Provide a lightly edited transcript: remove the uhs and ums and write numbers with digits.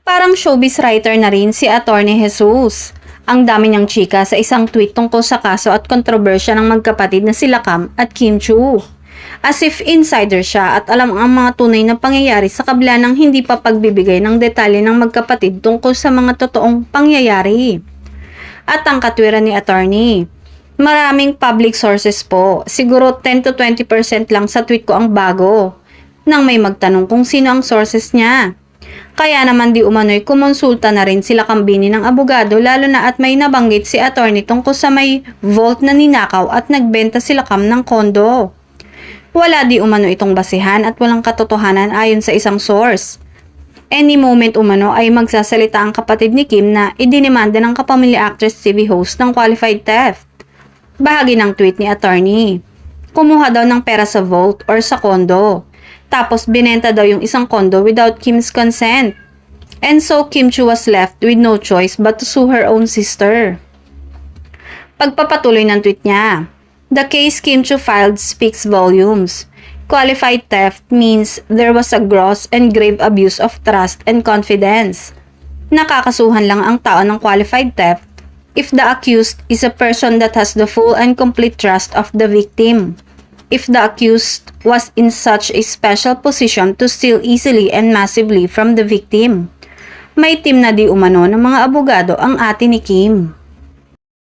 Parang showbiz writer na rin si Attorney Jesus. Ang dami niyang chika sa isang tweet tungkol sa kaso at kontrobersya ng magkapatid na sila Cam at Kim Chiu. As if insider siya at alam ang mga tunay na pangyayari sa kabila ng hindi pa pagbibigay ng detalye ng magkapatid tungkol sa mga totoong pangyayari. At ang katwiran ni Attorney, maraming public sources po, siguro 10 to 20% lang sa tweet ko ang bago, nang may magtanong kung sino ang sources niya. Kaya naman di umano'y kumonsulta na rin sila Kambini ng abogado lalo na at may nabanggit si Attorney tungkol sa may vault na ninakaw at nagbenta sila Cam ng kondo. Wala di umano itong basihan at walang katotohanan ayon sa isang source. Any moment umano ay magsasalita ang kapatid ni Kim na idinimanda ng kapamilya actress TV host ng qualified theft. Bahagi ng tweet ni Attorney, kumuha daw ng pera sa vault or sa kondo. Tapos binenta daw yung isang kondo without Kim's consent. And so Kim Chiu was left with no choice but to sue her own sister. Pagpapatuloy ng tweet niya, the case Kim Chiu filed speaks volumes. Qualified theft means there was a gross and grave abuse of trust and confidence. Nakakasuhan lang ang tao ng qualified theft if the accused is a person that has the full and complete trust of the victim. If the accused was in such a special position to steal easily and massively from the victim. May team na di umano ng mga abogado ang ate ni Kim.